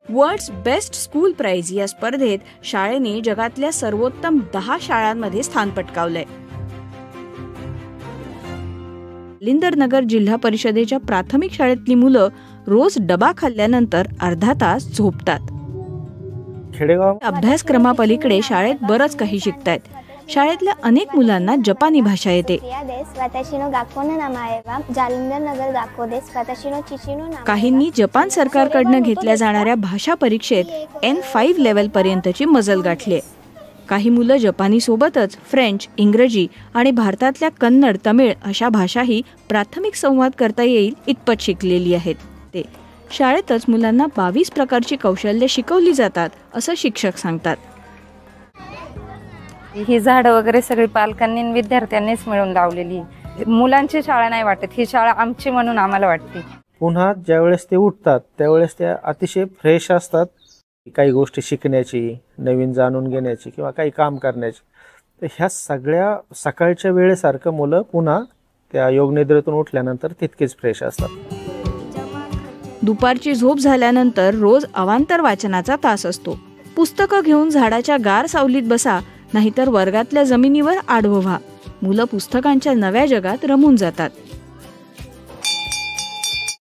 World's best school price या स्पर्धेत शाळेने जगातल्या सर्वोत्तम 10 शाळांमध्ये स्थान पटकावलंय. लिंदरनगर जिल्हा परिषदेच्या प्राथमिक शाळेतली मुलं रोज डबा खाल्ल्यानंतर अर्धा तास झोपतात. खेडेगाव अभ्यासक्रमापलीकडे शाळेत बरंच काही शिकतायत. शाळेतल्या अनेक मुलांना जपानी भाषा येते. काहींनी जपान सरकारकडनं घेतल्या जाणाऱ्या भाषा परीक्षेत N5 लेव्हल पर्यंतची मजल गाठली. काही मुलं जपानी सोबतच फ्रेंच, इंग्रजी आणि भारतातल्या कन्नड, तमिळ अशा भाषाही प्राथमिक संवाद करता येईल इतपत शिकलेली आहेत. ते शाळेतच मुलांना 22 प्रकारची कौशल्य शिकवली जातात असं शिक्षक सांगतात. ही झाडं वगैरे सगळी पालकांनी आणि विद्यार्थ्यांनीच मिळून लावलेली. मुलांची शाळा नाही वाटत, ही शाळा आमची म्हणून आम्हाला वाटते. पुन्हा ज्यावेळेस ते उठतात त्यावेळेस त्या अतिशय फ्रेश असतात. काही गोष्टी शिकण्याची, नवीन जाणून घेण्याची किंवा काही काम करण्याची. तर ह्या सगळ्या सकाळच्या वेळेसारखं मुलं पुन्हा त्या योगनिद्रेतून उठल्यानंतर तितकेच फ्रेश असतात. दुपारची झोप झाल्यानंतर रोज अवांतर वाचनाचा तास असतो. पुस्तकं घेऊन झाडाच्या गार सावलीत बसा, नाहीतर वर्गातल्या जमिनीवर आडवं व्हा. मुलं पुस्तकांच्या नव्या जगात रमून जातात.